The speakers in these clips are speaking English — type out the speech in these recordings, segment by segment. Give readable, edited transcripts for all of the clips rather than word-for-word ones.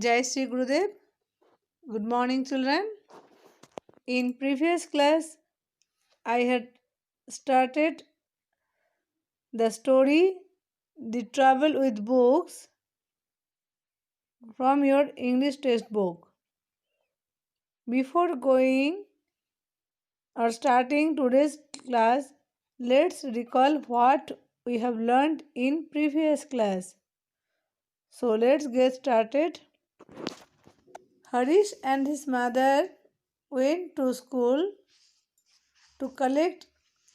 Jai Sri Gurudev. Good morning, children. In previous class, I had started the story The Travel with Books from your English textbook. Before going or starting today's class, let's recall what we have learned in previous class. So let's get started. Harish and his mother went to school to collect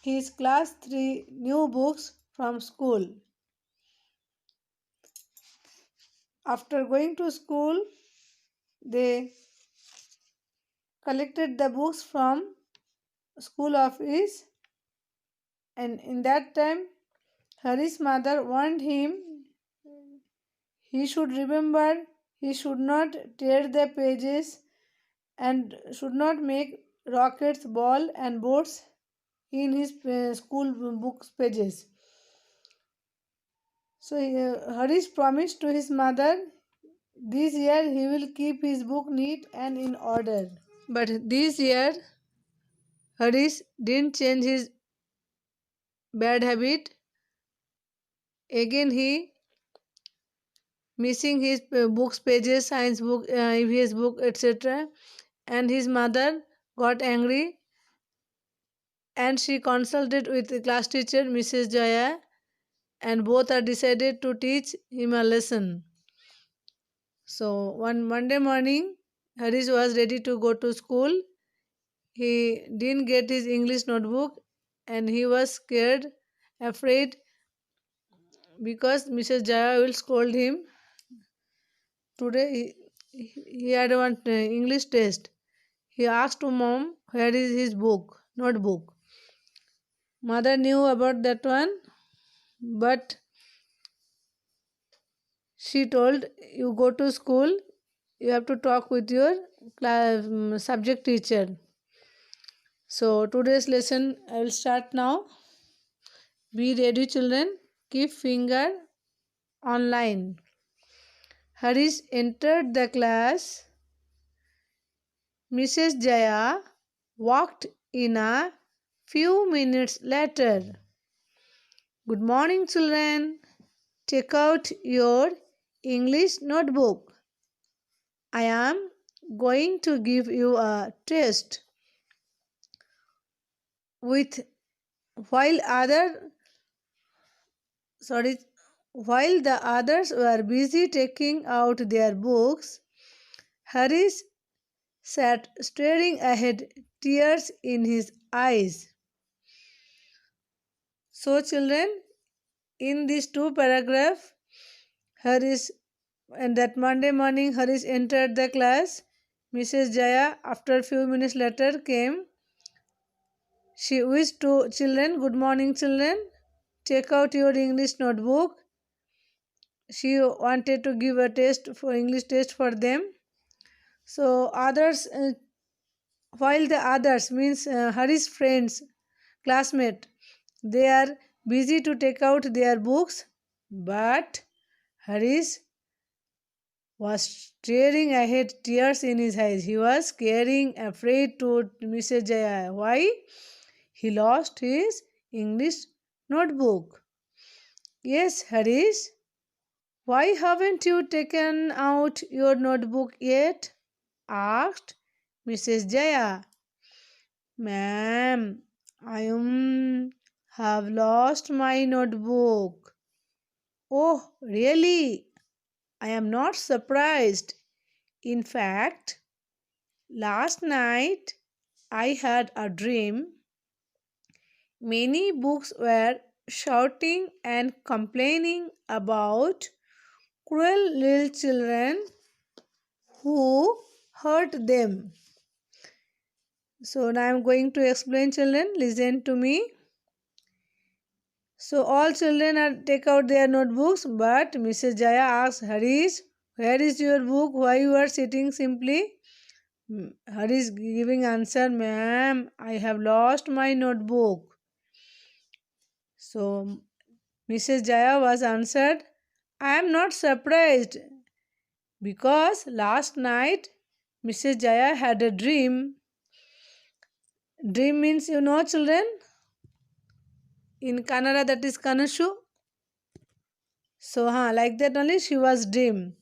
his class 3 new books from school. After going to school, they collected the books from school office, and in that time Hari's mother warned him he should remember he should not tear the pages and should not make rockets, ball and boats in his school books pages. So Harish promised to his mother this year he will keep his book neat and in order. But this year Harish didn't change his bad habit. Again he missing his books pages, science book, EVS book, etc. And his mother got angry and she consulted with the class teacher Mrs. Jaya, and both are decided to teach him a lesson. So one Monday morning Harish was ready to go to school. He didn't get his English notebook and he was scared, afraid because Mrs. Jaya will scold him. Today he had one English test. He asked to mom where is his notebook. Mother knew about that one, but she told you go to school, you have to talk with your subject teacher. So today's lesson I will start now. Be ready, children. Keep finger online. Harish entered the class. Mrs. Jaya walked in a few minutes later. Good morning, children. Take out your English notebook. I am going to give you a test. With while while the others were busy taking out their books, Harish sat staring ahead, tears in his eyes. So, children, in these two paragraphs, Harish and that Monday morning Harish entered the class. Mrs. Jaya, after a few minutes later, came. She wished to children, good morning, children. Take out your English notebook. She wanted to give a test for English test for them. So others, while the others means Hari's friends, classmate, they are busy to take out their books, but Harish was staring ahead, tears in his eyes. He was scaring, afraid to Mrs. Jaya. Why? He lost his English notebook. Yes, Harish. Why haven't you taken out your notebook yet? Asked Mrs. Jaya. Ma'am, have lost my notebook. Oh, really? I am not surprised. In fact, last night I had a dream. Many books were shouting and complaining about cruel little children who hurt them. So now I am going to explain, children. Listen to me. So all children are take out their notebooks, but Mrs. Jaya asks Harish, where is your book? Why you are sitting simply? Harish giving answer, ma'am, I have lost my notebook. So Mrs. Jaya was answered, I am not surprised. because last night Mrs. Jaya had a dream. Dream means, you know, children, in Kannada that is Kanashu. So, like that only she was dream.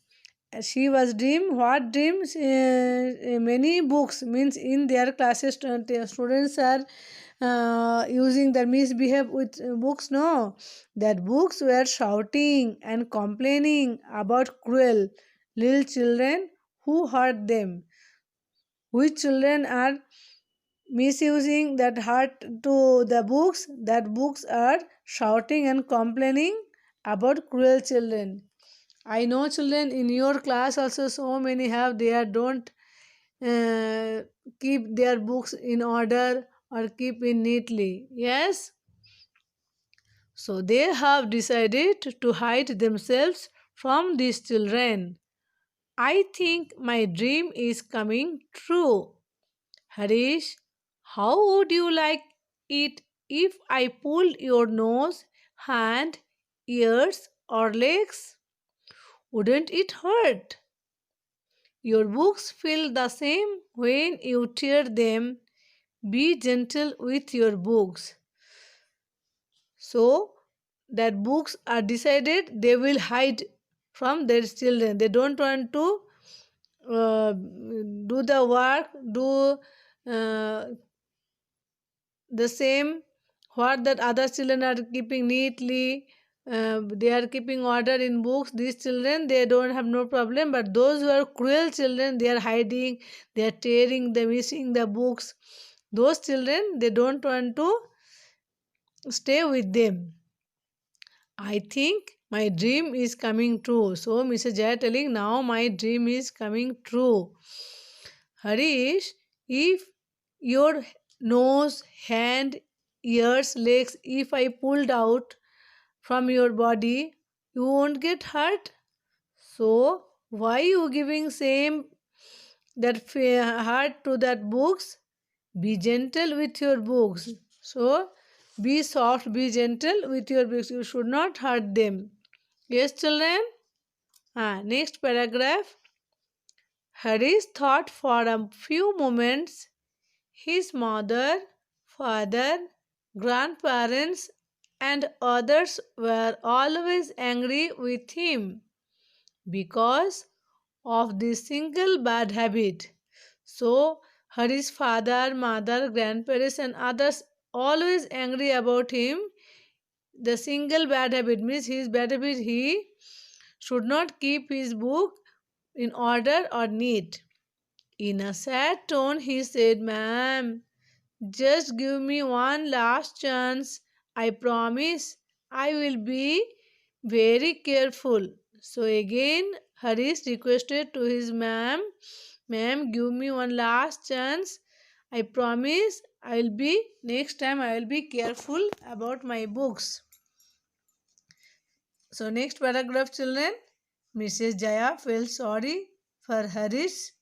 She was dream. What dreams? Many books means in their classes students are using the misbehave with books. No, that books were shouting and complaining about cruel little children who hurt them. Which children are misusing that hurt to the books? That books are shouting and complaining about cruel children. I know children in your class also so many have they are don't uh, keep their books in order or keep it neatly. Yes, so they have decided to hide themselves from these children. I think my dream is coming true. Harish, how would you like it if I pulled your nose, hand, ears, or legs? Wouldn't it hurt? Your books feel the same when you tear them. Be gentle with your books. So, that books are decided they will hide from their children. They don't want to do the work, do the same what that other children are keeping neatly. They are keeping order in books. These children they don't have no problem, but those who are cruel children they are hiding, they are tearing, they missing the books. Those children they don't want to stay with them. I think my dream is coming true. So Mr. Jaya telling now my dream is coming true. Harish, if your nose, hand, ears, legs, if I pulled out from your body, you won't get hurt. So why you giving same that heart to that books? Be gentle with your books. So be soft, be gentle with your books. You should not hurt them. Yes, children. Next paragraph. Harish thought for a few moments. His mother, father, grandparents, and others were always angry with him because of this single bad habit. So, Hari's father, mother, grandparents, and others always angry about him. The single bad habit means his bad habit he should not keep his book in order or neat. In a sad tone, he said, Ma'am, just give me one last chance. I promise I will be very careful. So again, Harish requested to his ma'am, give me one last chance. I promise I will be next time I will be careful about my books. So next paragraph, children. Mrs. Jaya felt sorry for Harish.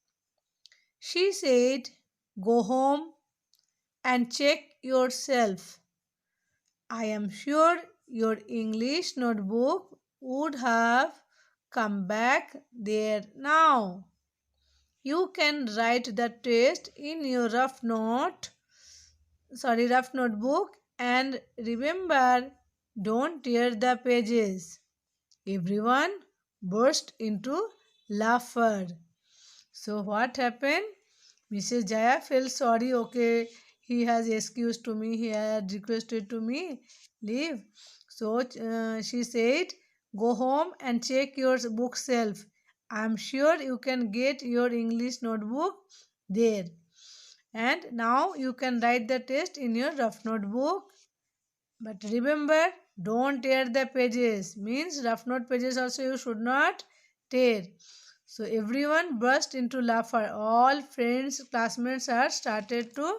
She said, go home and check yourself. I am sure your English notebook would have come back there now. You can write the test in your rough notebook, and remember, don't tear the pages. Everyone burst into laughter. So what happened? Mrs. Jaya felt sorry. Okay, he has excused to me. He had requested to me leave. So she said, "Go home and check your bookshelf. I'm sure you can get your English notebook there. And now you can write the test in your rough notebook. But remember, don't tear the pages. Means rough note pages also you should not tear." So everyone burst into laughter. All friends, classmates are started to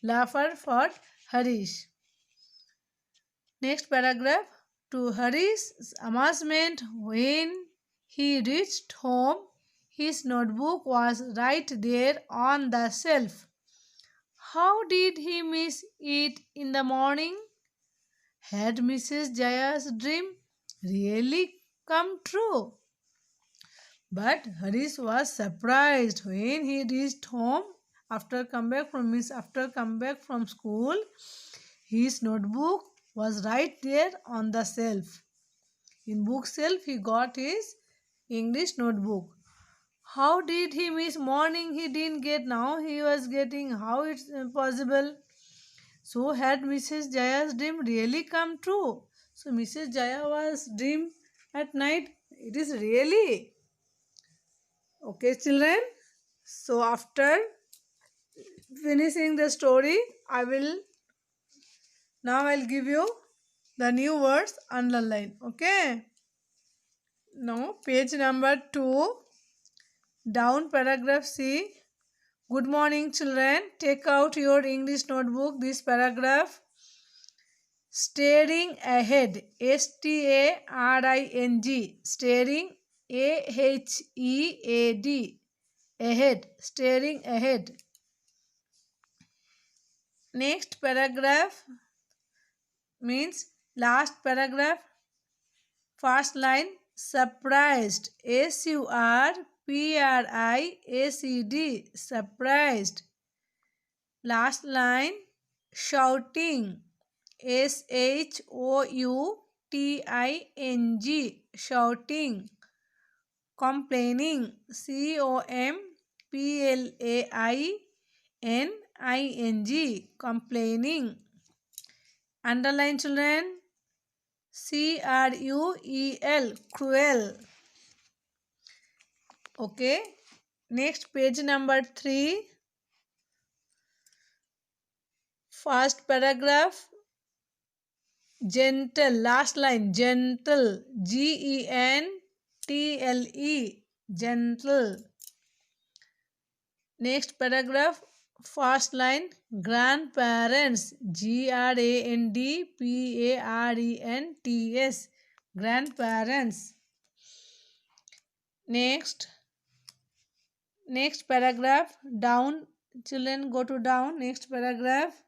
laughter for Harish. Next paragraph. To Harish's amazement, when he reached home, his notebook was right there on the shelf. How did he miss it in the morning? Had Mrs. Jaya's dream really come true? But Harish was surprised when he reached home after come back from school. His notebook was right there on the shelf. In bookshelf, he got his English notebook. How did he miss morning? He didn't get now. He was getting. How it's possible? So had Mrs. Jaya's dream really come true? So Mrs. Jaya was dream at night. It is really okay, children. So after finishing the story, I'll give you the new words underline. Okay. Now page number 2, down paragraph C. Good morning, children. Take out your English notebook. This paragraph. Staring ahead. STARING. Staring. AHEAD. Ahead. Staring ahead. Next paragraph means last paragraph. First line. Surprised. SURPRISED. Surprised. Last line. Shouting. SHOUTING. Shouting. Complaining. COMPLAINING. Complaining. Underline, children. CRUEL. Cruel. Okay. Next, page number 3. First paragraph. Gentle. Last line. Gentle. GENTLE. Gentle. Next paragraph. First line. Grandparents. GRANDPARENTS. Grandparents. Next paragraph. Down. Children, go to down. Next paragraph.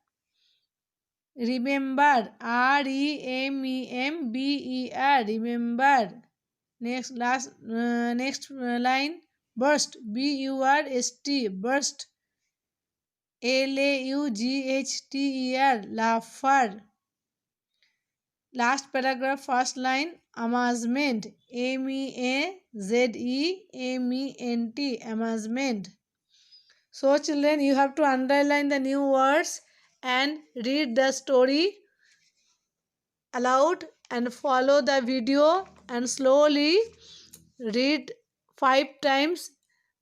Remember. REMEMBER. Remember. Next line. Burst. BURST. Burst. LAUGHTER. Laugher. Last paragraph. First line. Amazement. AMAZEMENT. Amazement. So children, you have to underline the new words and read the story aloud and follow the video and slowly read 5 times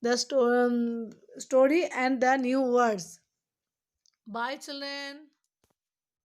the story and the new words. Bye children.